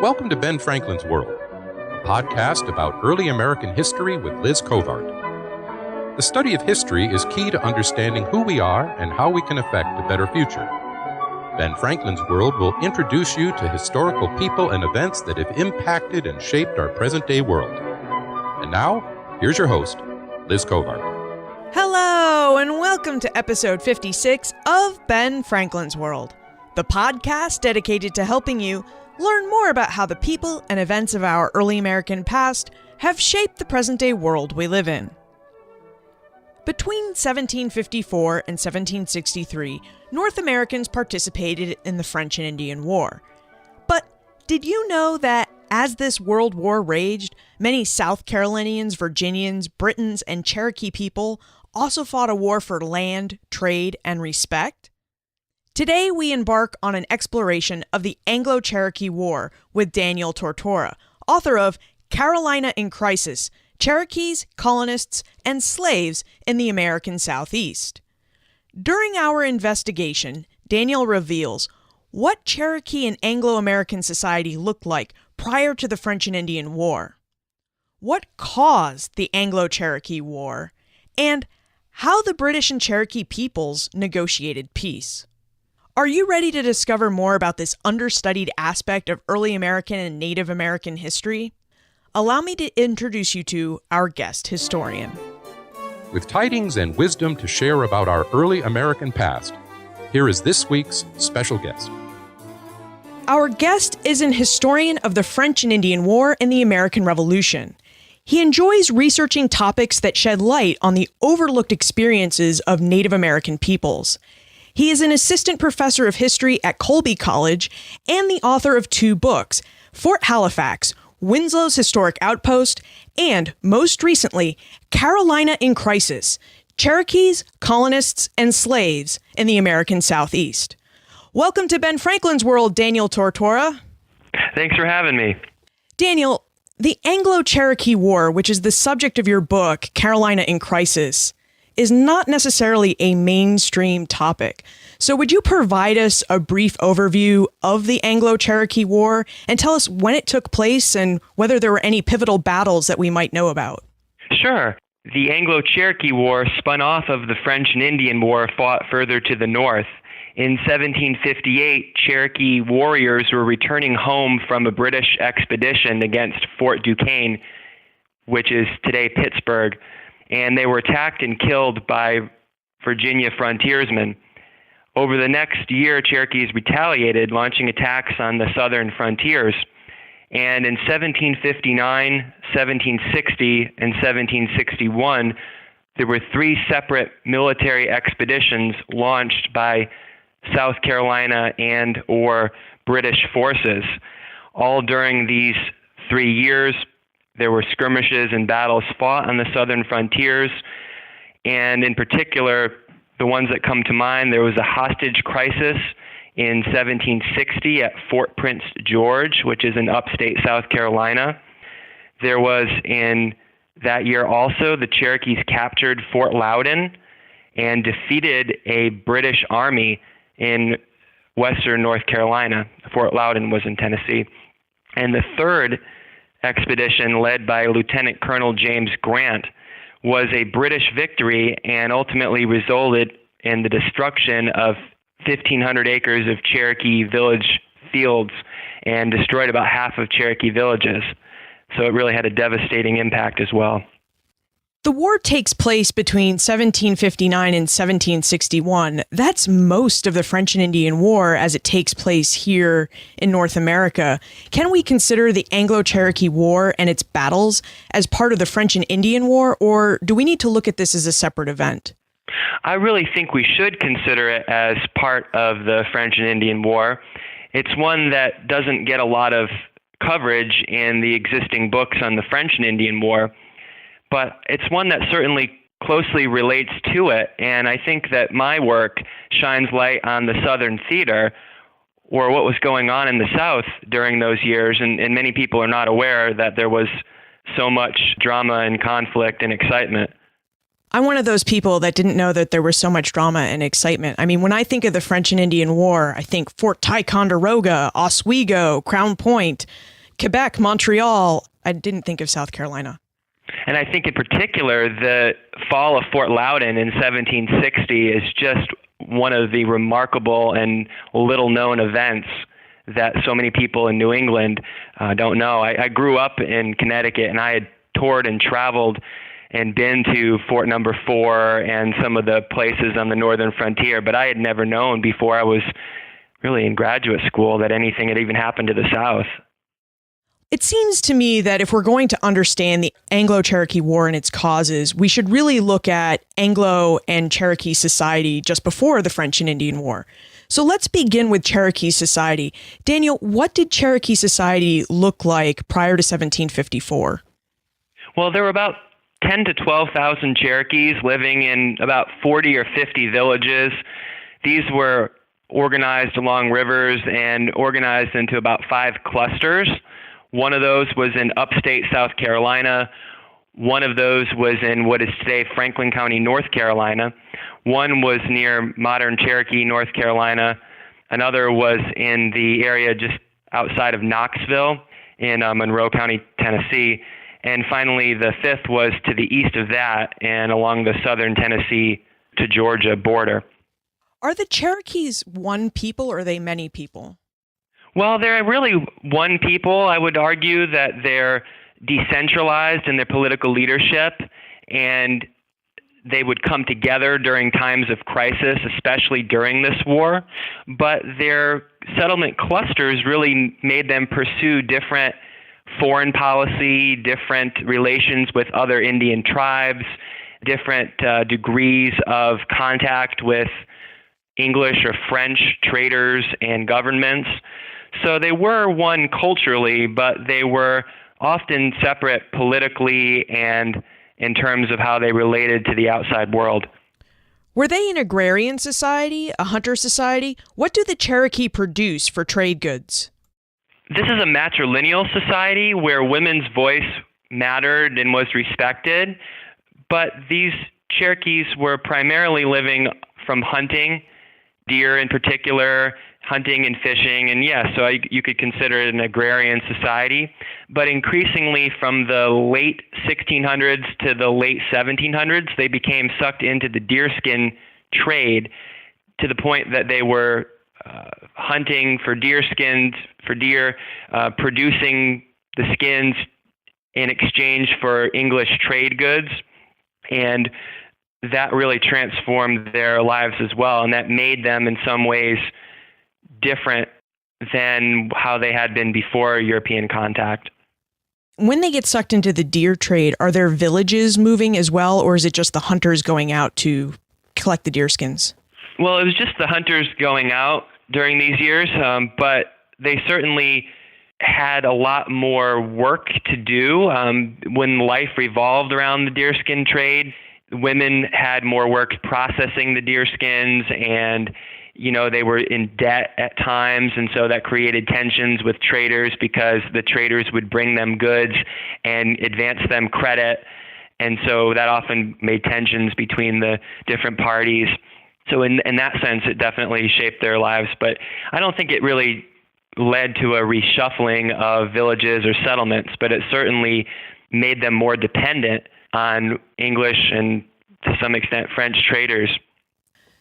Welcome to Ben Franklin's World, a podcast about early American history with Liz Covart. The study of history is key to understanding who we are and how we can affect a better future. Ben Franklin's World will introduce you to historical people and events that have impacted and shaped our present-day world. And now, here's your host, Liz Covart. Hello, and welcome to episode 56 of Ben Franklin's World, the podcast dedicated to helping you learn more about how the people and events of our early American past have shaped the present-day world we live in. Between 1754 and 1763, North Americans participated in the French and Indian War. But did you know that as this World War raged, many South Carolinians, Virginians, Britons, and Cherokee people also fought a war for land, trade, and respect? Today, we embark on an exploration of the Anglo-Cherokee War with Daniel Tortora, author of Carolina in Crisis, Cherokees, Colonists, and Slaves in the American Southeast. During our investigation, Daniel reveals what Cherokee and Anglo-American society looked like prior to the French and Indian War, what caused the Anglo-Cherokee War, and how the British and Cherokee peoples negotiated peace. Are you ready to discover more about this understudied aspect of early American and Native American history? Allow me to introduce you to our guest historian. With tidings and wisdom to share about our early American past, here is this week's special guest. Our guest is an historian of the French and Indian War and the American Revolution. He enjoys researching topics that shed light on the overlooked experiences of Native American peoples. He is an assistant professor of history at Colby College and the author of 2 books, Fort Halifax, Winslow's Historic Outpost, and, most recently, Carolina in Crisis, Cherokees, Colonists, and Slaves in the American Southeast. Welcome to Ben Franklin's World, Daniel Tortora. Thanks for having me. Daniel, the Anglo-Cherokee War, which is the subject of your book, Carolina in Crisis, is not necessarily a mainstream topic. So would you provide us a brief overview of the Anglo-Cherokee War and tell us when it took place and whether there were any pivotal battles that we might know about? Sure. The Anglo-Cherokee War spun off of the French and Indian War fought further to the north. In 1758, Cherokee warriors were returning home from a British expedition against Fort Duquesne, which is today Pittsburgh, and they were attacked and killed by Virginia frontiersmen. Over the next year, Cherokees retaliated, launching attacks on the southern frontiers. And in 1759, 1760, and 1761, there were 3 separate military expeditions launched by South Carolina and or British forces. All during these 3 years, there were skirmishes and battles fought on the southern frontiers, and in particular, the ones that come to mind, there was a hostage crisis in 1760 at Fort Prince George, which is in upstate South Carolina. There was in that year also, the Cherokees captured Fort Loudoun and defeated a British army in western North Carolina. Fort Loudoun was in Tennessee. And the third expedition, led by Lieutenant Colonel James Grant, was a British victory and ultimately resulted in the destruction of 1,500 acres of Cherokee village fields and destroyed about half of Cherokee villages. So it really had a devastating impact as well. The war takes place between 1759 and 1761. That's most of the French and Indian War as it takes place here in North America. Can we consider the Anglo-Cherokee War and its battles as part of the French and Indian War, or do we need to look at this as a separate event? I really think we should consider it as part of the French and Indian War. It's one that doesn't get a lot of coverage in the existing books on the French and Indian War, but it's one that certainly closely relates to it, and I think that my work shines light on the Southern theater, or what was going on in the South during those years, and many people are not aware that there was so much drama and conflict and excitement. I'm one of those people that didn't know that there was so much drama and excitement. I mean, when I think of the French and Indian War, I think Fort Ticonderoga, Oswego, Crown Point, Quebec, Montreal. I didn't think of South Carolina. And I think in particular, the fall of Fort Loudoun in 1760 is just one of the remarkable and little-known events that so many people in New England don't know. I grew up in Connecticut, and I had toured and traveled and been to Fort Number 4 and some of the places on the northern frontier, but I had never known before I was really in graduate school that anything had even happened to the South. It seems to me that if we're going to understand the Anglo-Cherokee War and its causes, we should really look at Anglo and Cherokee Society just before the French and Indian War. So let's begin with Cherokee Society. Daniel, what did Cherokee Society look like prior to 1754? Well, there were about 10 to 12,000 Cherokees living in about 40 or 50 villages. These were organized along rivers and organized into about 5 clusters. One of those was in upstate South Carolina. One of those was in what is today Franklin County, North Carolina. One was near modern Cherokee, North Carolina. Another was in the area just outside of Knoxville in Monroe County, Tennessee. And finally, the 5th was to the east of that and along the southern Tennessee to Georgia border. Are the Cherokees one people or are they many people? Well, they're really one people. I would argue that they're decentralized in their political leadership, and they would come together during times of crisis, especially during this war. But their settlement clusters really made them pursue different foreign policy, different relations with other Indian tribes, different degrees of contact with English or French traders and governments. So they were one culturally, but they were often separate politically and in terms of how they related to the outside world. Were they an agrarian society, a hunter society? What do the Cherokee produce for trade goods? This is a matrilineal society where women's voice mattered and was respected, but these Cherokees were primarily living from hunting, deer in particular, hunting and fishing, and so you could consider it an agrarian society. But increasingly from the late 1600s to the late 1700s, they became sucked into the deerskin trade to the point that they were hunting for deer skins, producing the skins in exchange for English trade goods. And that really transformed their lives as well. And that made them in some ways different than how they had been before European contact. When they get sucked into the deer trade, are there villages moving as well, or is it just the hunters going out to collect the deer skins? Well, it was just the hunters going out during these years, but they certainly had a lot more work to do. When life revolved around the deerskin trade, women had more work processing the deer skins, and they were in debt at times, and so that created tensions with traders because the traders would bring them goods and advance them credit, and so that often made tensions between the different parties. So in that sense, it definitely shaped their lives, but I don't think it really led to a reshuffling of villages or settlements, but it certainly made them more dependent on English and to some extent French traders.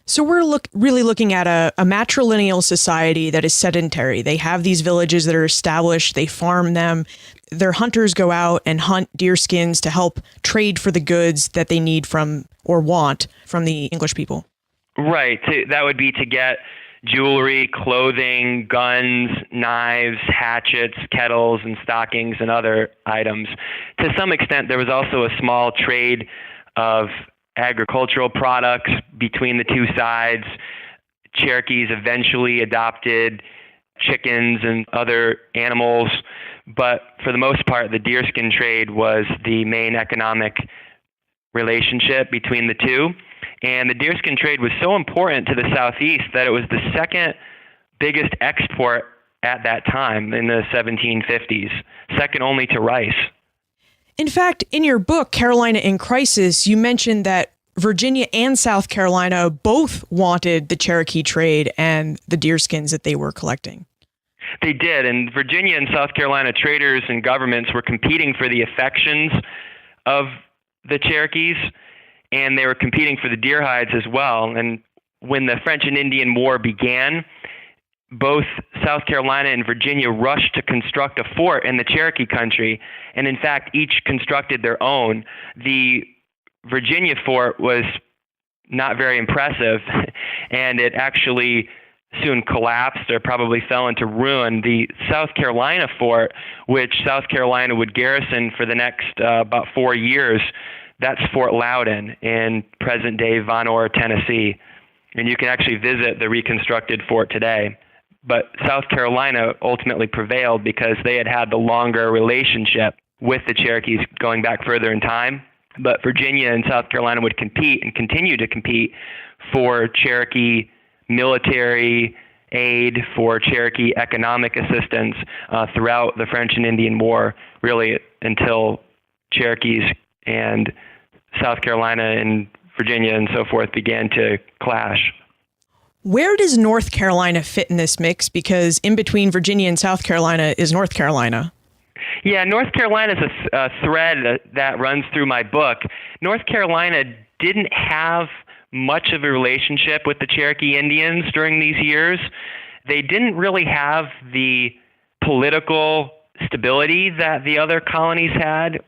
So we're really looking at a matrilineal society that is sedentary. They have these villages that are established. They farm them. Their hunters go out and hunt deer skins to help trade for the goods that they need from or want from the English people. Right. That would be to get jewelry, clothing, guns, knives, hatchets, kettles, and stockings, and other items. To some extent, there was also a small trade of agricultural products between the two sides. Cherokees eventually adopted chickens and other animals, but for the most part, the deerskin trade was the main economic relationship between the two. And the deerskin trade was so important to the Southeast that it was the second biggest export at that time in the 1750s, second only to rice. In fact, in your book, Carolina in Crisis, you mentioned that Virginia and South Carolina both wanted the Cherokee trade and the deerskins that they were collecting. They did, and Virginia and South Carolina traders and governments were competing for the affections of the Cherokees, and they were competing for the deer hides as well. And when the French and Indian War began, both South Carolina and Virginia rushed to construct a fort in the Cherokee country, and in fact, each constructed their own. The Virginia fort was not very impressive, and it actually soon collapsed or probably fell into ruin. The South Carolina fort, which South Carolina would garrison for the next about 4 years, that's Fort Loudoun in present-day Von Orr, Tennessee. And you can actually visit the reconstructed fort today. But South Carolina ultimately prevailed because they had the longer relationship with the Cherokees going back further in time. But Virginia and South Carolina would compete and continue to compete for Cherokee military aid, for Cherokee economic assistance throughout the French and Indian War, really until Cherokees and South Carolina and Virginia and so forth began to clash. Where does North Carolina fit in this mix? Because in between Virginia and South Carolina is North Carolina. Yeah, North Carolina is a thread that runs through my book. North Carolina didn't have much of a relationship with the Cherokee Indians during these years. They didn't really have the political stability that the other colonies had,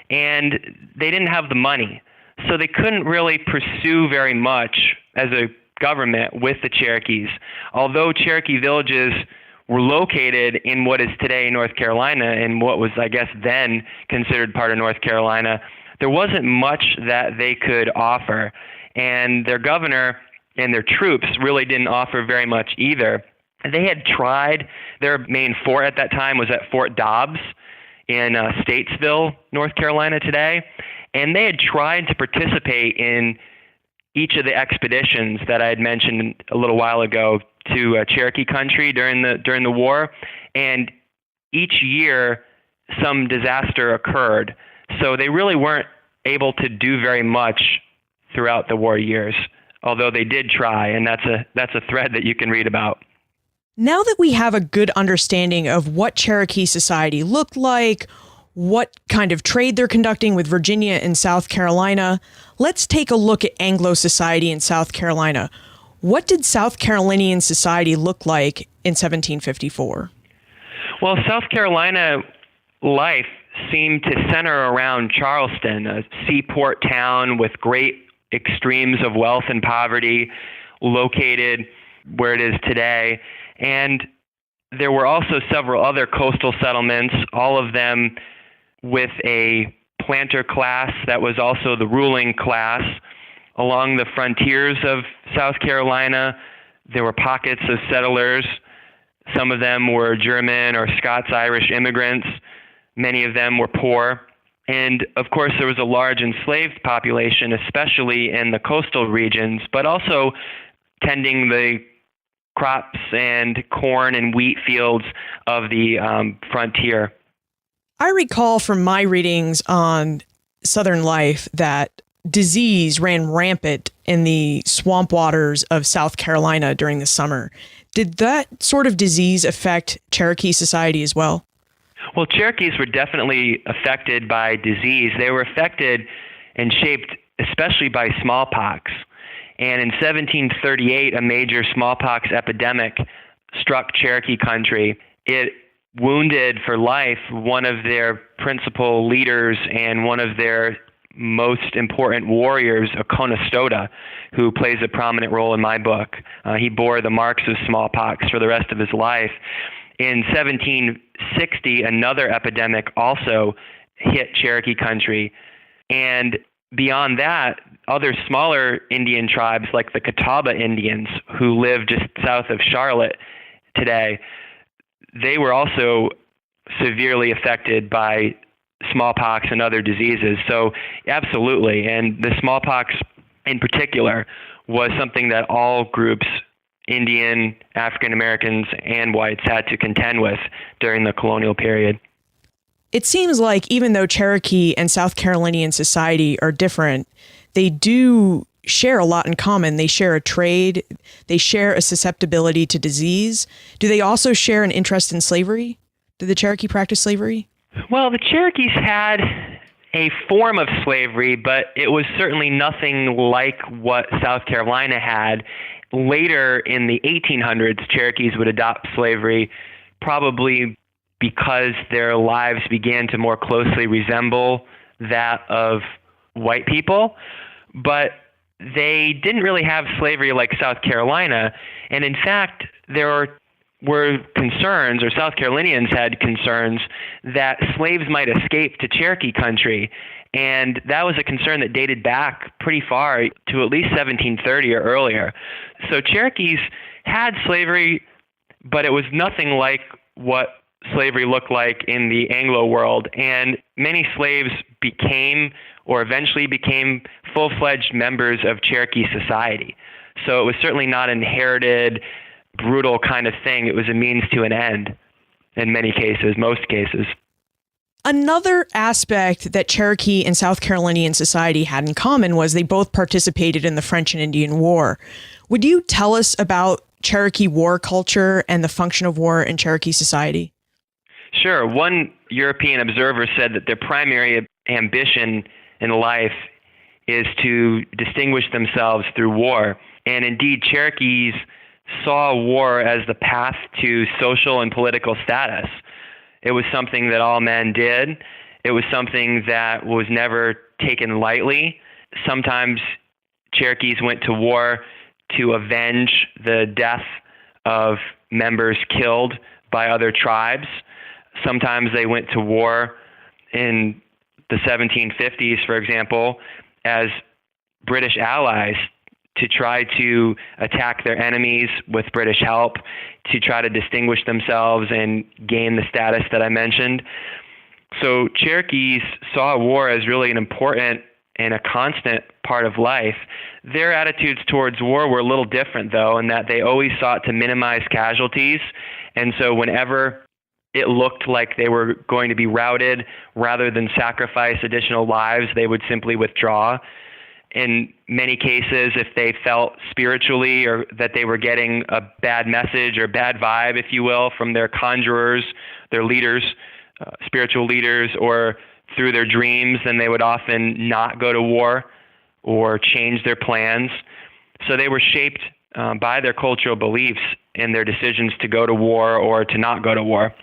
and they didn't have the money. So they couldn't really pursue very much as a government with the Cherokees. Although Cherokee villages were located in what is today North Carolina and what was, I guess, then considered part of North Carolina, there wasn't much that they could offer. And their governor and their troops really didn't offer very much either. They had tried. Their main fort at that time was at Fort Dobbs in Statesville, North Carolina today. And they had tried to participate in each of the expeditions that I had mentioned a little while ago to Cherokee country during the war. And each year, some disaster occurred. So they really weren't able to do very much throughout the war years, although they did try, and that's a thread that you can read about. Now that we have a good understanding of what Cherokee Society looked like, what kind of trade they're conducting with Virginia and South Carolina, let's take a look at Anglo Society in South Carolina. What did South Carolinian society look like in 1754? Well, South Carolina life seemed to center around Charleston, a seaport town with great extremes of wealth and poverty, located where it is today. And there were also several other coastal settlements, all of them with a planter class that was also the ruling class. Along the frontiers of South Carolina, there were pockets of settlers. Some of them were German or Scots-Irish immigrants. Many of them were poor. And of course, there was a large enslaved population, especially in the coastal regions, but also tending the crops and corn and wheat fields of the frontier. I recall from my readings on Southern life that disease ran rampant in the swamp waters of South Carolina during the summer. Did that sort of disease affect Cherokee society as well? Well, Cherokees were definitely affected by disease. They were affected and shaped especially by smallpox. And in 1738, a major smallpox epidemic struck Cherokee country. It wounded for life one of their principal leaders and one of their most important warriors, a Conestoga, who plays a prominent role in my book. He bore the marks of smallpox for the rest of his life. In 1760, another epidemic also hit Cherokee country. And beyond that, other smaller Indian tribes like the Catawba Indians, who live just south of Charlotte today, they were also severely affected by smallpox and other diseases. So absolutely. And the smallpox in particular was something that all groups, Indian, African Americans, and whites, had to contend with during the colonial period. It seems like even though Cherokee and South Carolinian society are different, they do share a lot in common. They share a trade. They share a susceptibility to disease. Do they also share an interest in slavery? Did the Cherokee practice slavery? Well, the Cherokees had a form of slavery, but it was certainly nothing like what South Carolina had. Later in the 1800s, Cherokees would adopt slavery, probably because their lives began to more closely resemble that of white people. But they didn't really have slavery like South Carolina. And in fact, there were concerns, or South Carolinians had concerns, that slaves might escape to Cherokee country. And that was a concern that dated back pretty far to at least 1730 or earlier. So Cherokees had slavery, but it was nothing like what slavery looked like in the Anglo world. And many slaves became, or eventually became, full-fledged members of Cherokee Society. So it was certainly not an inherited, brutal kind of thing. It was a means to an end in many cases, most cases. Another aspect that Cherokee and South Carolinian society had in common was they both participated in the French and Indian War. Would you tell us about Cherokee War culture and the function of war in Cherokee society? Sure. One European observer said that their primary ambition in life is to distinguish themselves through war. And indeed, Cherokees saw war as the path to social and political status. It was something that all men did. It was something that was never taken lightly. Sometimes Cherokees went to war to avenge the death of members killed by other tribes. Sometimes they went to war in the 1750s, for example, as British allies to try to attack their enemies with British help, to try to distinguish themselves and gain the status that I mentioned. So Cherokees saw war as really an important and a constant part of life. Their attitudes towards war were a little different, though, in that they always sought to minimize casualties. And so whenever it looked like they were going to be routed, rather than sacrifice additional lives, they would simply withdraw. In many cases, if they felt spiritually or that they were getting a bad message or bad vibe, if you will, from their conjurers, their leaders, spiritual leaders, or through their dreams, then they would often not go to war or change their plans. So they were shaped by their cultural beliefs in their decisions to go to war or to not go to war.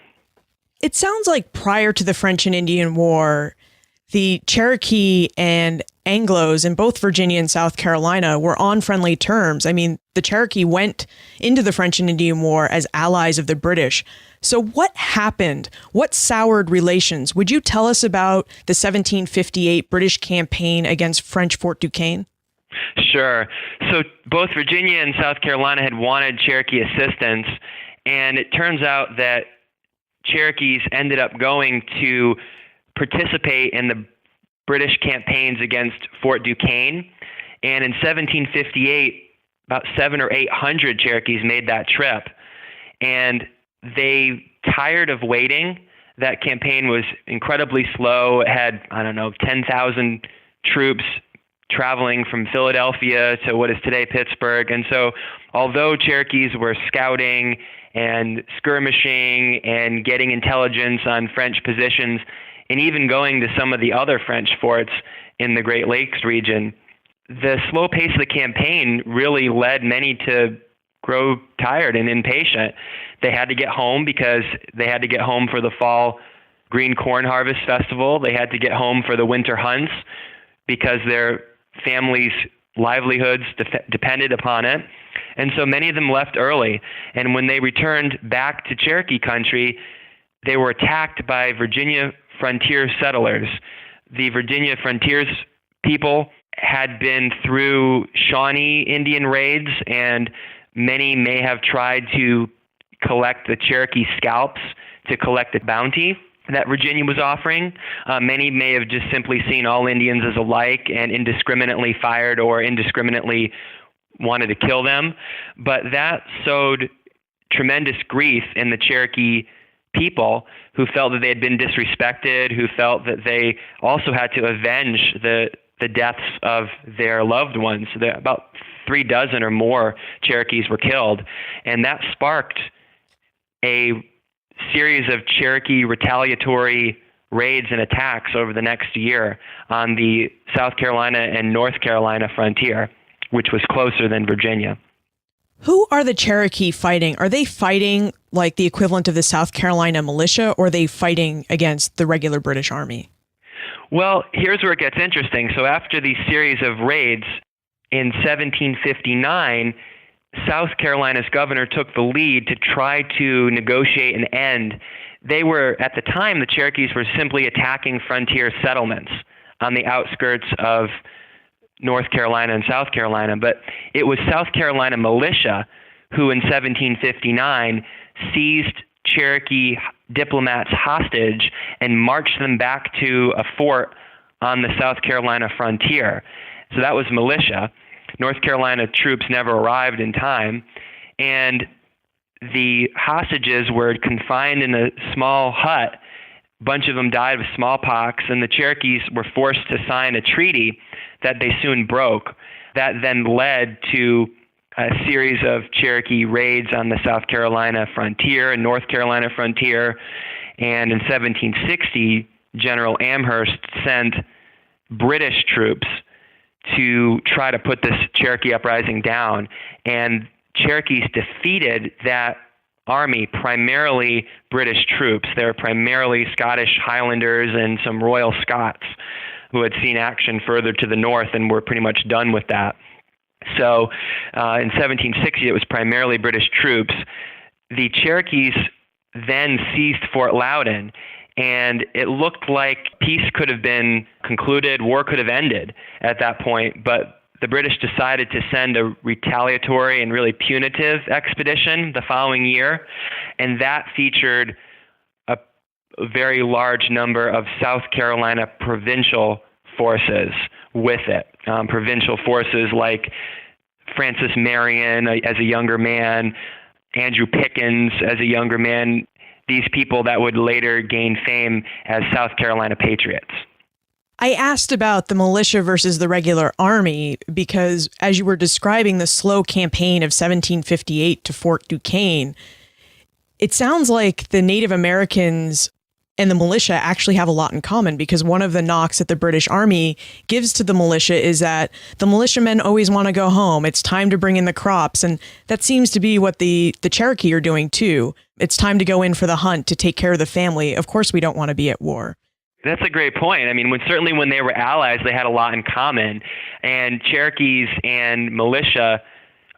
It sounds like prior to the French and Indian War, the Cherokee and Anglos in both Virginia and South Carolina were on friendly terms. I mean, the Cherokee went into the French and Indian War as allies of the British. So what happened? What soured relations? Would you tell us about the 1758 British campaign against French Fort Duquesne? Sure. So both Virginia and South Carolina had wanted Cherokee assistance, and it turns out that Cherokees ended up going to participate in the British campaigns against Fort Duquesne. And in 1758, about 700 or 800 Cherokees made that trip. And they, tired of waiting, that campaign was incredibly slow. It had, 10,000 troops traveling from Philadelphia to what is today Pittsburgh. And so although Cherokees were scouting and skirmishing and getting intelligence on French positions, and even going to some of the other French forts in the Great Lakes region, the slow pace of the campaign really led many to grow tired and impatient. They had to get home because they had to get home for the fall green corn harvest festival. They had to get home for the winter hunts because their families' livelihoods depended upon it. And so many of them left early. And when they returned back to Cherokee country, they were attacked by Virginia frontier settlers. The Virginia frontiers people had been through Shawnee Indian raids, and many may have tried to collect the Cherokee scalps to collect the bounty that Virginia was offering. Many may have just simply seen all Indians as alike and indiscriminately fired or indiscriminately wanted to kill them. But that sowed tremendous grief in the Cherokee people, who felt that they had been disrespected, who felt that they also had to avenge the the deaths of their loved ones. About 36 or more Cherokees were killed, and that sparked a series of Cherokee retaliatory raids and attacks over the next year on the South Carolina and North Carolina frontier, which was closer than Virginia. Who are the Cherokee fighting? Are they fighting like the equivalent of the South Carolina militia, or are they fighting against the regular British Army? Well, here's where it gets interesting. So after these series of raids in 1759, South Carolina's governor took the lead to try to negotiate an end. They were, at the time, the Cherokees were simply attacking frontier settlements on the outskirts of North Carolina and South Carolina, but it was South Carolina militia who in 1759 seized Cherokee diplomats hostage and marched them back to a fort on the South Carolina frontier. So that was militia. North Carolina troops never arrived in time, and the hostages were confined in a small hut. A bunch of them died of smallpox, and the Cherokees were forced to sign a treaty that they soon broke. That then led to a series of Cherokee raids on the South Carolina frontier and North Carolina frontier. And in 1760, General Amherst sent British troops to try to put this Cherokee uprising down. And Cherokees defeated that army, primarily British troops. They were primarily Scottish Highlanders and some Royal Scots who had seen action further to the north and were pretty much done with that. So in 1760, it was primarily British troops. The Cherokees then seized Fort Loudoun, and it looked like peace could have been concluded, war could have ended at that point, but the British decided to send a retaliatory and really punitive expedition the following year, and that featured a very large number of South Carolina provincial forces with it. Provincial forces like Francis Marion as a younger man, Andrew Pickens as a younger man, these people that would later gain fame as South Carolina patriots. I asked about the militia versus the regular army because as you were describing the slow campaign of 1758 to Fort Duquesne, it sounds like the Native Americans and the militia actually have a lot in common, because one of the knocks that the British Army gives to the militia is that the militiamen always want to go home. It's time to bring in the crops. And that seems to be what the Cherokee are doing too. It's time to go in for the hunt, to take care of the family. Of course, we don't want to be at war. That's a great point. I mean, certainly when they were allies, they had a lot in common. And Cherokees and militia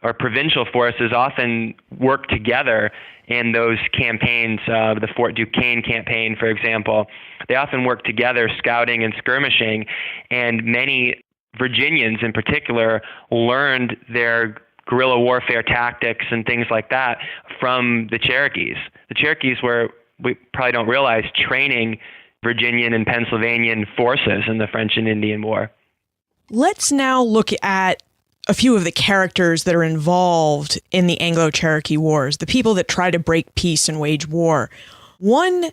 or provincial forces often worked together in those campaigns. The Fort Duquesne campaign, for example, they often worked together scouting and skirmishing, and many Virginians in particular learned their guerrilla warfare tactics and things like that from the Cherokees. The Cherokees were, we probably don't realize, training Virginian and Pennsylvanian forces in the French and Indian War. Let's now look at a few of the characters that are involved in the Anglo-Cherokee Wars, the people that try to break peace and wage war. One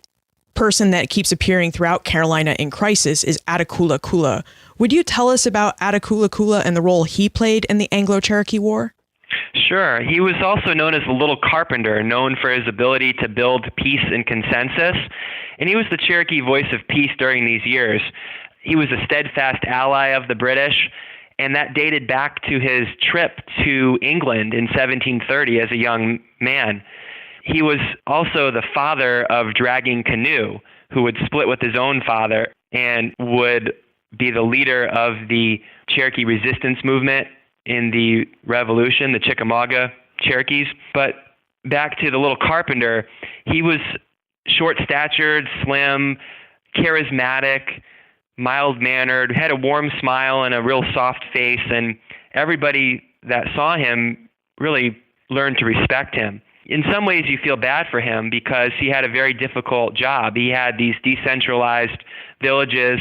person that keeps appearing throughout Carolina in crisis is Cool Akula. Would you tell us about Cool Akula and the role he played in the Anglo-Cherokee War? Sure. He was also known as the Little Carpenter, known for his ability to build peace and consensus. And he was the Cherokee voice of peace during these years. He was a steadfast ally of the British, and that dated back to his trip to England in 1730 as a young man. He was also the father of Dragging Canoe, who would split with his own father and would be the leader of the Cherokee resistance movement in the Revolution, the Chickamauga Cherokees. But back to the Little Carpenter, he was short-statured, slim, charismatic, mild-mannered, had a warm smile and a real soft face, and everybody that saw him really learned to respect him. In some ways, you feel bad for him because he had a very difficult job. He had these decentralized villages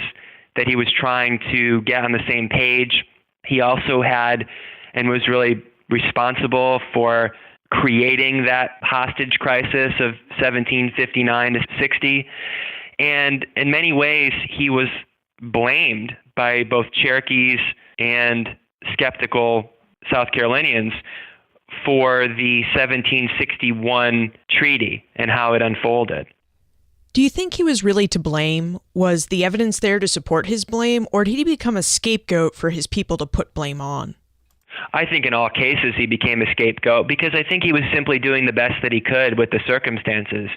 that he was trying to get on the same page. He also had and was really responsible for creating that hostage crisis of 1759 to 60. And in many ways, he was blamed by both Cherokees and skeptical South Carolinians for the 1761 treaty and how it unfolded. Do you think he was really to blame? Was the evidence there to support his blame, or did he become a scapegoat for his people to put blame on? I think in all cases he became a scapegoat because I think he was simply doing the best that he could with the circumstances.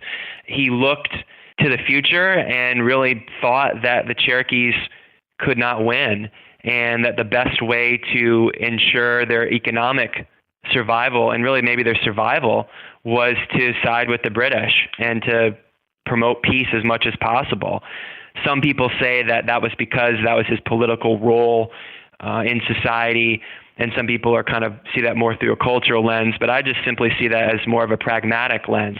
He looked to the future and really thought that the Cherokees could not win, and that the best way to ensure their economic survival, and really maybe their survival, was to side with the British and to promote peace as much as possible. Some people say that that was because that was his political role in society, and some people are kind of see that more through a cultural lens, but I just simply see that as more of a pragmatic lens.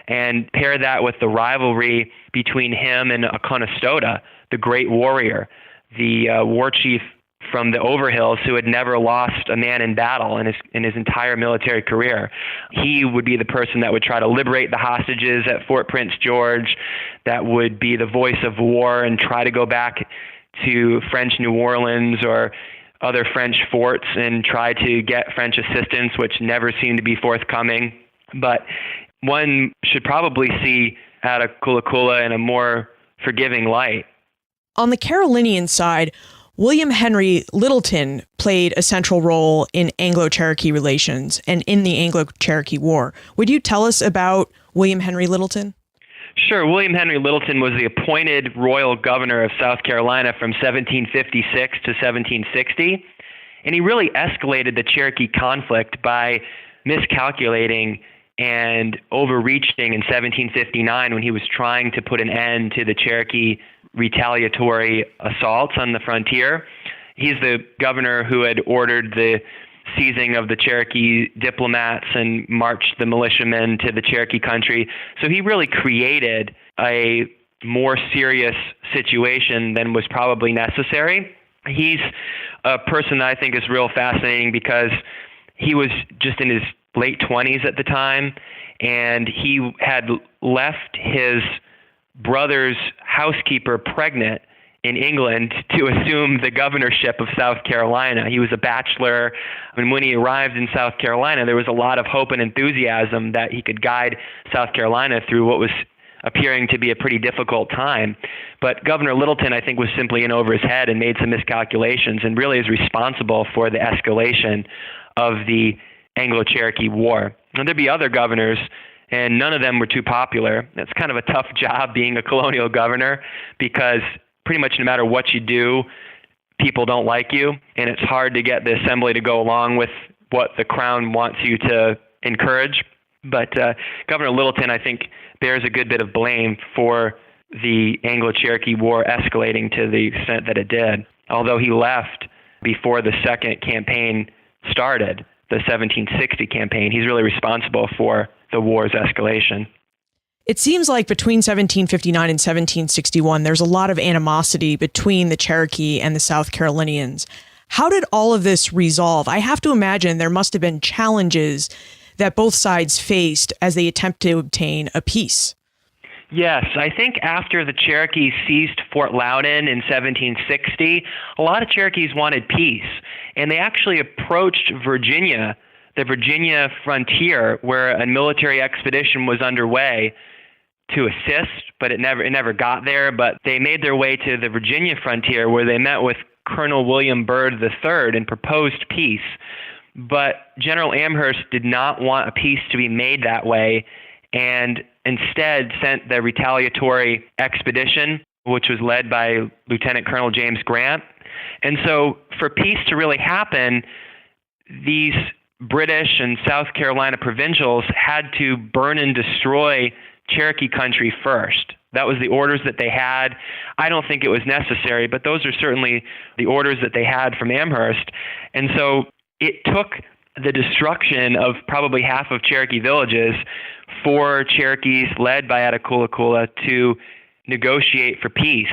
And pair that with the rivalry between him and Conestoga, the great warrior, the war chief from the Overhills who had never lost a man in battle in his entire military career. He would be the person that would try to liberate the hostages at Fort Prince George, that would be the voice of war and try to go back to French New Orleans or other French forts and try to get French assistance, which never seemed to be forthcoming. But one should probably see at a Cool Akula in a more forgiving light. On the Carolinian side, William Henry Littleton played a central role in Anglo-Cherokee relations and in the Anglo-Cherokee War. Would you tell us about William Henry Littleton? Sure. William Henry Littleton was the appointed royal governor of South Carolina from 1756 to 1760, and he really escalated the Cherokee conflict by miscalculating and overreaching in 1759 when he was trying to put an end to the Cherokee retaliatory assaults on the frontier. He's the governor who had ordered the seizing of the Cherokee diplomats and marched the militiamen to the Cherokee country. So he really created a more serious situation than was probably necessary. He's a person that I think is real fascinating because he was just in his late 20s at the time, and he had left his brother's housekeeper pregnant in England to assume the governorship of South Carolina. He was a bachelor, and when he arrived in South Carolina, there was a lot of hope and enthusiasm that he could guide South Carolina through what was appearing to be a pretty difficult time. But Governor Littleton, I think, was simply in over his head and made some miscalculations and really is responsible for the escalation of the Anglo-Cherokee War. And there'd be other governors, and none of them were too popular. It's kind of a tough job being a colonial governor because pretty much no matter what you do, people don't like you, and it's hard to get the assembly to go along with what the crown wants you to encourage. But Governor Littleton, I think, bears a good bit of blame for the Anglo-Cherokee War escalating to the extent that it did. Although he left before the second campaign started, the 1760 campaign, he's really responsible for the war's escalation. It seems like between 1759 and 1761, there's a lot of animosity between the Cherokee and the South Carolinians. How did all of this resolve? I have to imagine there must have been challenges that both sides faced as they attempt to obtain a peace. Yes, I think after the Cherokees seized Fort Loudoun in 1760, a lot of Cherokees wanted peace, and they actually approached Virginia, the Virginia frontier, where a military expedition was underway, to assist, but it never got there. But they made their way to the Virginia frontier, where they met with Colonel William Byrd III and proposed peace. But General Amherst did not want a peace to be made that way, and instead sent the retaliatory expedition, which was led by Lieutenant Colonel James Grant. And so for peace to really happen, these British and South Carolina provincials had to burn and destroy Cherokee country first. That was the orders that they had. I don't think it was necessary, but those are certainly the orders that they had from Amherst. And so it took the destruction of probably half of Cherokee villages for Cherokees led by Cool Akula to negotiate for peace.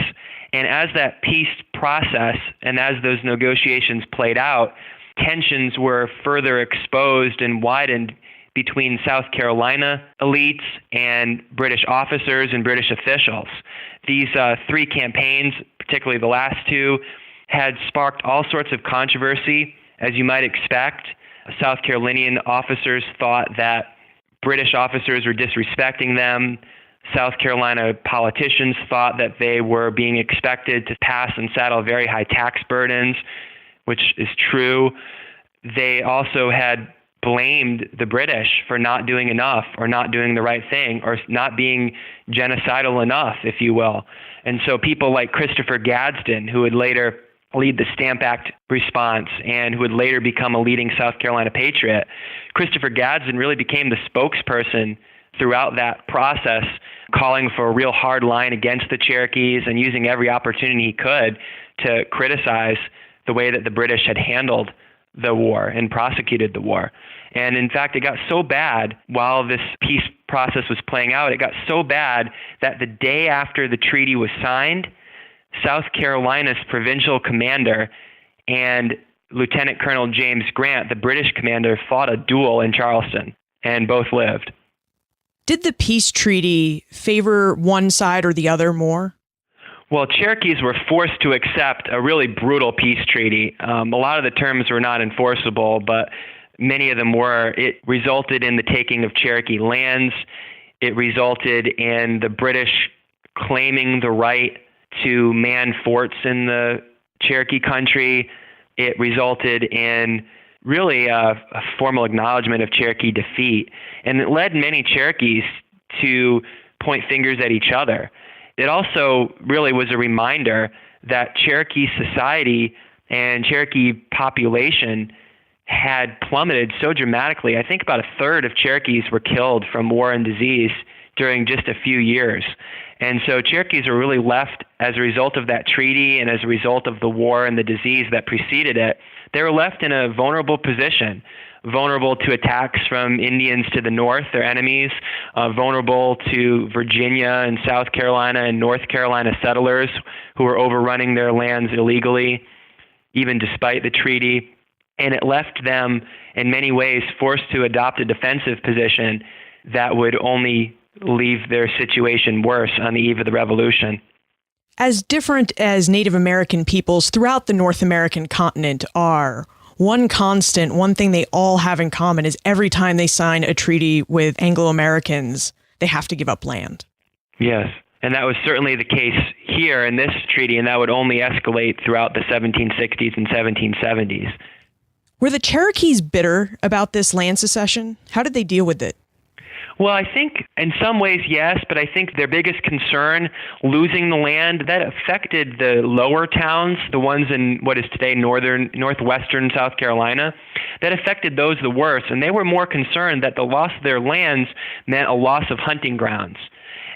And as that peace process and as those negotiations played out, tensions were further exposed and widened between South Carolina elites and British officers and British officials. These three campaigns, particularly the last two, had sparked all sorts of controversy, as you might expect. South Carolinian officers thought that British officers were disrespecting them. South Carolina politicians thought that they were being expected to pass and saddle very high tax burdens, which is true. They also had blamed the British for not doing enough or not doing the right thing or not being genocidal enough, if you will. And so people like Christopher Gadsden, who would later lead the Stamp Act response and who would later become a leading South Carolina patriot, Christopher Gadsden really became the spokesperson throughout that process, calling for a real hard line against the Cherokees and using every opportunity he could to criticize the way that the British had handled the war and prosecuted the war. And in fact, it got so bad while this peace process was playing out, it got so bad that the day after the treaty was signed, South Carolina's provincial commander and Lieutenant Colonel James Grant, the British commander, fought a duel in Charleston, and both lived. Did the peace treaty favor one side or the other more? Well, Cherokees were forced to accept a really brutal peace treaty. A lot of the terms were not enforceable, but many of them were. It resulted in the taking of Cherokee lands. It resulted in the British claiming the right to man forts in the Cherokee country. It resulted in really a formal acknowledgement of Cherokee defeat. And it led many Cherokees to point fingers at each other. It also really was a reminder that Cherokee society and Cherokee population had plummeted so dramatically. I think about a third of Cherokees were killed from war and disease during just a few years. And so Cherokees were really left, as a result of that treaty and as a result of the war and the disease that preceded it, they were left in a vulnerable position, vulnerable to attacks from Indians to the north, their enemies, vulnerable to Virginia and South Carolina and North Carolina settlers who were overrunning their lands illegally, even despite the treaty. And it left them, in many ways, forced to adopt a defensive position that would only leave their situation worse on the eve of the Revolution. As different as Native American peoples throughout the North American continent are, one constant, one thing they all have in common is every time they sign a treaty with Anglo-Americans, they have to give up land. Yes, and that was certainly the case here in this treaty, and that would only escalate throughout the 1760s and 1770s. Were the Cherokees bitter about this land secession? How did they deal with it? Well, I think in some ways, yes, but I think their biggest concern, losing the land, that affected the lower towns, the ones in what is today northwestern South Carolina, that affected those the worst. And they were more concerned that the loss of their lands meant a loss of hunting grounds.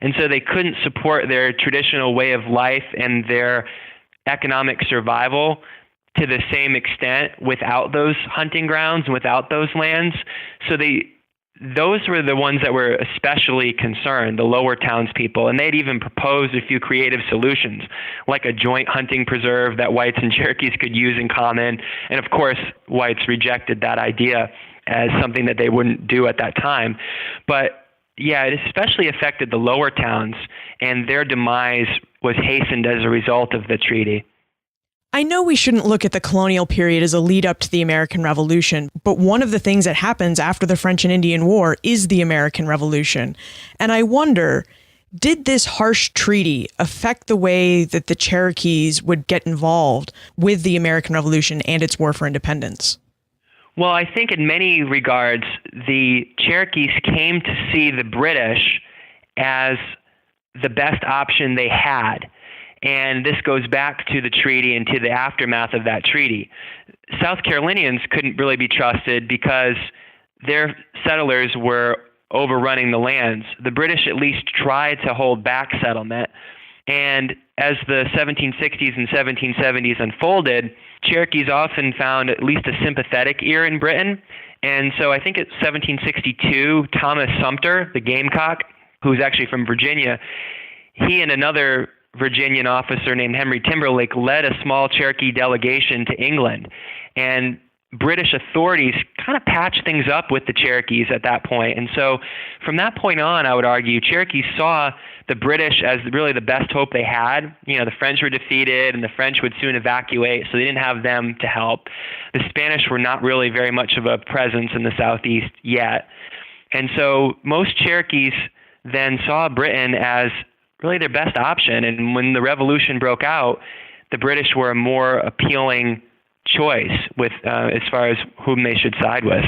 And so they couldn't support their traditional way of life and their economic survival to the same extent without those hunting grounds and without those lands. So those were the ones that were especially concerned, the lower townspeople, and they'd even proposed a few creative solutions, like a joint hunting preserve that whites and Cherokees could use in common. And of course, whites rejected that idea as something that they wouldn't do at that time. But yeah, it especially affected the lower towns, and their demise was hastened as a result of the treaty. I know we shouldn't look at the colonial period as a lead up to the American Revolution, but one of the things that happens after the French and Indian War is the American Revolution. And I wonder, did this harsh treaty affect the way that the Cherokees would get involved with the American Revolution and its war for independence? Well, I think in many regards, the Cherokees came to see the British as the best option they had. And this goes back to the treaty and to the aftermath of that treaty. South Carolinians couldn't really be trusted because their settlers were overrunning the lands. The British at least tried to hold back settlement. And as the 1760s and 1770s unfolded, Cherokees often found at least a sympathetic ear in Britain. And so I think it's 1762, Thomas Sumter, the Gamecock, who's actually from Virginia, he and another Virginian officer named Henry Timberlake led a small Cherokee delegation to England. And British authorities kind of patched things up with the Cherokees at that point. And so from that point on, I would argue, Cherokees saw the British as really the best hope they had. The French were defeated and the French would soon evacuate, so they didn't have them to help. The Spanish were not really very much of a presence in the Southeast yet. And so most Cherokees then saw Britain as really their best option. And when the revolution broke out, the British were a more appealing choice with as far as whom they should side with.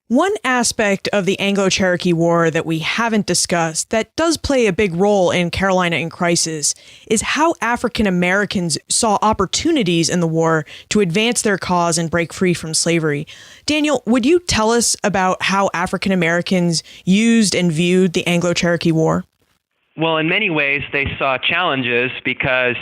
One aspect of the Anglo-Cherokee War that we haven't discussed that does play a big role in Carolina in Crisis is how African Americans saw opportunities in the war to advance their cause and break free from slavery. Daniel, would you tell us about how African Americans used and viewed the Anglo-Cherokee War? Well, in many ways, they saw challenges because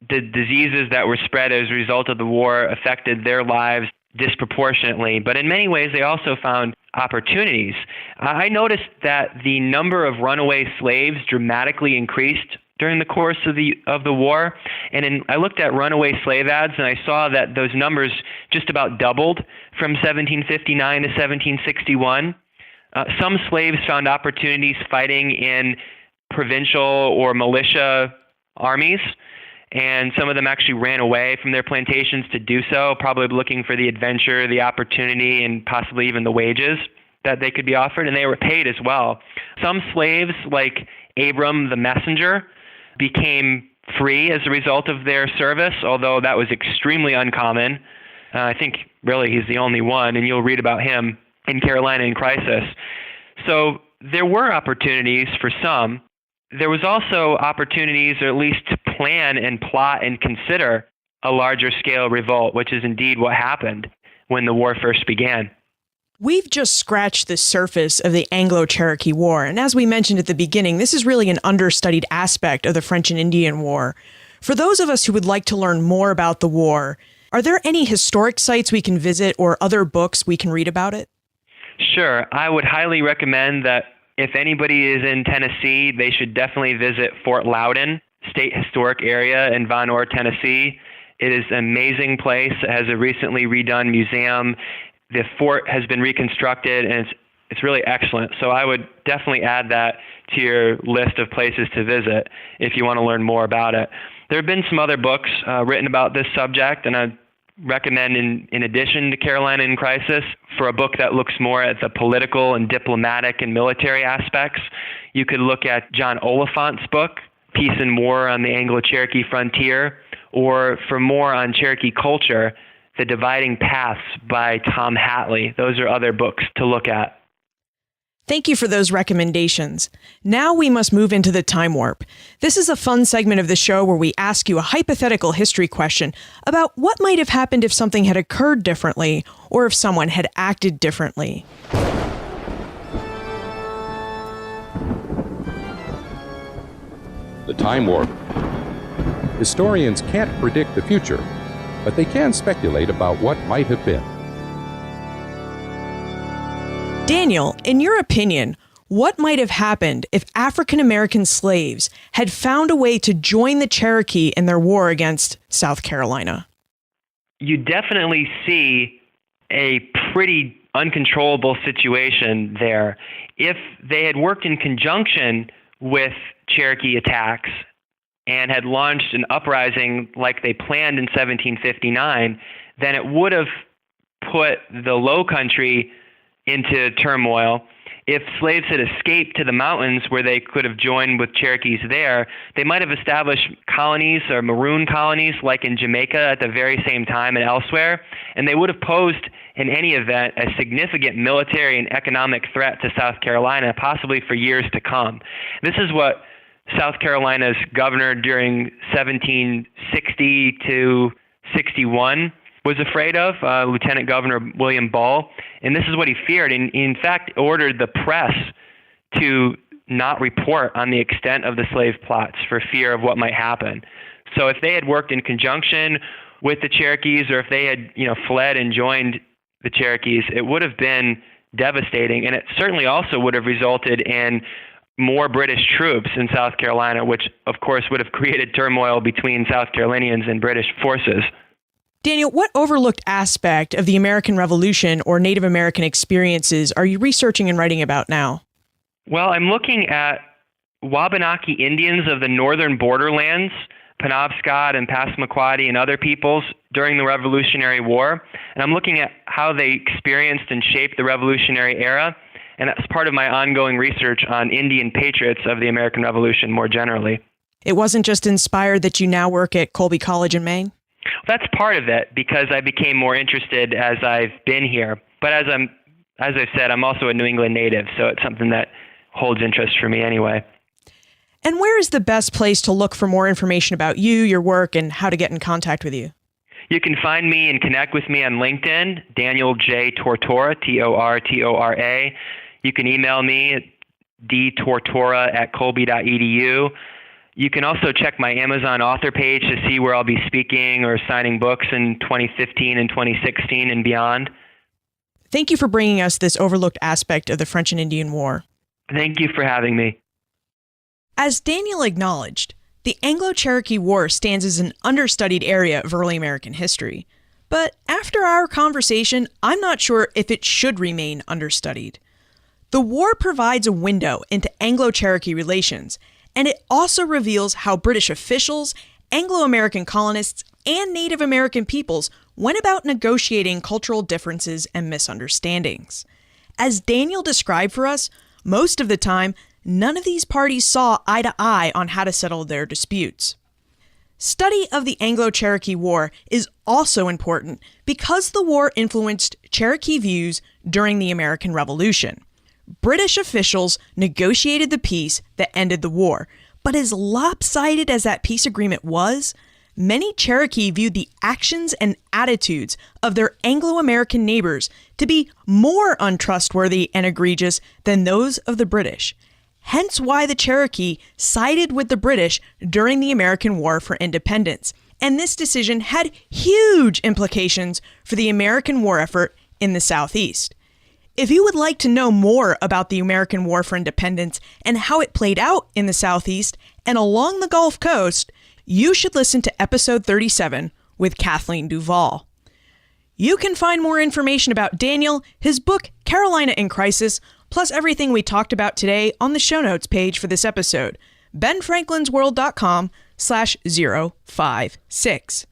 the diseases that were spread as a result of the war affected their lives disproportionately. But in many ways, they also found opportunities. I noticed that the number of runaway slaves dramatically increased during the course of the war. And I looked at runaway slave ads, and I saw that those numbers just about doubled from 1759 to 1761. Some slaves found opportunities fighting in provincial or militia armies, and some of them actually ran away from their plantations to do so, probably looking for the adventure, the opportunity, and possibly even the wages that they could be offered, and they were paid as well. Some slaves, like Abram the messenger, became free as a result of their service, although that was extremely uncommon. I think really he's the only one, and you'll read about him in Carolina in Crisis. So there were opportunities for some. There was also opportunities, or at least to plan and plot and consider a larger scale revolt, which is indeed what happened when the war first began. We've just scratched the surface of the Anglo-Cherokee War, and as we mentioned at the beginning, this is really an understudied aspect of the French and Indian War. For those of us who would like to learn more about the war, are there any historic sites we can visit or other books we can read about it? Sure. I would highly recommend that if anybody is in Tennessee, they should definitely visit Fort Loudoun State Historic Area in Von Orr, Tennessee. It is an amazing place. It has a recently redone museum. The fort has been reconstructed, and it's really excellent. So I would definitely add that to your list of places to visit if you want to learn more about it. There have been some other books written about this subject, and I recommend in addition to Carolina in Crisis, for a book that looks more at the political and diplomatic and military aspects, you could look at John Oliphant's book, Peace and War on the Anglo-Cherokee Frontier, or for more on Cherokee culture, The Dividing Paths by Tom Hatley. Those are other books to look at. Thank you for those recommendations. Now we must move into the time warp. This is a fun segment of the show where we ask you a hypothetical history question about what might have happened if something had occurred differently or if someone had acted differently. The time warp. Historians can't predict the future, but they can speculate about what might have been. Daniel, in your opinion, what might have happened if African American slaves had found a way to join the Cherokee in their war against South Carolina? You definitely see a pretty uncontrollable situation there. If they had worked in conjunction with Cherokee attacks and had launched an uprising like they planned in 1759, then it would have put the Low Country into turmoil. If slaves had escaped to the mountains where they could have joined with Cherokees there, they might have established colonies or maroon colonies like in Jamaica at the very same time and elsewhere, and they would have posed in any event a significant military and economic threat to South Carolina, possibly for years to come. This is what South Carolina's governor during 1760 to 61 was afraid of, Lieutenant Governor William Ball, and this is what he feared. And he, in fact, ordered the press to not report on the extent of the slave plots for fear of what might happen. So if they had worked in conjunction with the Cherokees, or if they had, fled and joined the Cherokees, it would have been devastating, and it certainly also would have resulted in more British troops in South Carolina, which, of course, would have created turmoil between South Carolinians and British forces. Daniel, what overlooked aspect of the American Revolution or Native American experiences are you researching and writing about now? Well, I'm looking at Wabanaki Indians of the northern borderlands, Penobscot and Passamaquoddy and other peoples during the Revolutionary War. And I'm looking at how they experienced and shaped the Revolutionary era. And that's part of my ongoing research on Indian patriots of the American Revolution more generally. It wasn't just inspired that you now work at Colby College in Maine? That's part of it, because I became more interested as I've been here. But as I've said, I'm also a New England native, so it's something that holds interest for me anyway. And where is the best place to look for more information about you, your work, and how to get in contact with you? You can find me and connect with me on LinkedIn, Daniel J. Tortora, Tortora. You can email me at dtortora@colby.edu. You can also check my Amazon author page to see where I'll be speaking or signing books in 2015 and 2016 and beyond. Thank you for bringing us this overlooked aspect of the French and Indian War. Thank you for having me. As Daniel acknowledged, the Anglo-Cherokee War stands as an understudied area of early American history. But after our conversation, I'm not sure if it should remain understudied. The war provides a window into Anglo-Cherokee relations, and it also reveals how British officials, Anglo-American colonists, and Native American peoples went about negotiating cultural differences and misunderstandings. As Daniel described for us, most of the time, none of these parties saw eye to eye on how to settle their disputes. Study of the Anglo-Cherokee War is also important because the war influenced Cherokee views during the American Revolution. British officials negotiated the peace that ended the war, but as lopsided as that peace agreement was, many Cherokee viewed the actions and attitudes of their Anglo-American neighbors to be more untrustworthy and egregious than those of the British. Hence why the Cherokee sided with the British during the American War for Independence. And this decision had huge implications for the American war effort in the Southeast. If you would like to know more about the American War for Independence and how it played out in the Southeast and along the Gulf Coast, you should listen to episode 37 with Kathleen Duvall. You can find more information about Daniel, his book, Carolina in Crisis, plus everything we talked about today on the show notes page for this episode, benfranklinsworld.com/056.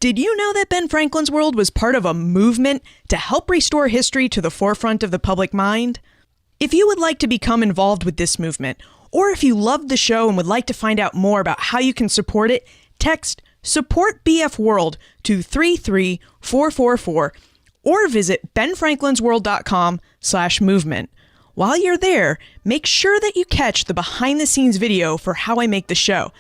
Did you know that Ben Franklin's World was part of a movement to help restore history to the forefront of the public mind? If you would like to become involved with this movement, or if you loved the show and would like to find out more about how you can support it, text Support BF World to 33444 or visit benfranklinsworld.com/movement. While you're there, make sure that you catch the behind-the-scenes video for how I make the show.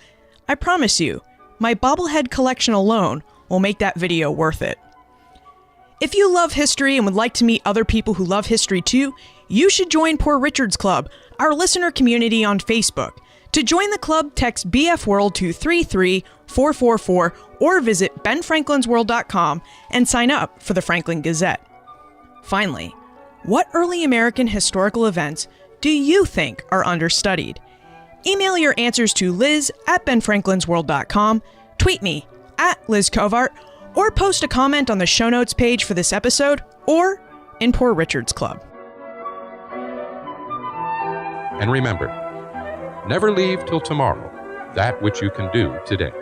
I promise you, my bobblehead collection alone will make that video worth it. If you love history and would like to meet other people who love history too, you should join Poor Richard's Club, our listener community on Facebook. To join the club, text BF World to 33444 or visit benfranklinsworld.com and sign up for the Franklin Gazette. Finally, what early American historical events do you think are understudied? Email your answers to liz@benfranklinsworld.com, tweet me @LizCovart, or post a comment on the show notes page for this episode or in Poor Richard's Club. And remember, never leave till tomorrow that which you can do today.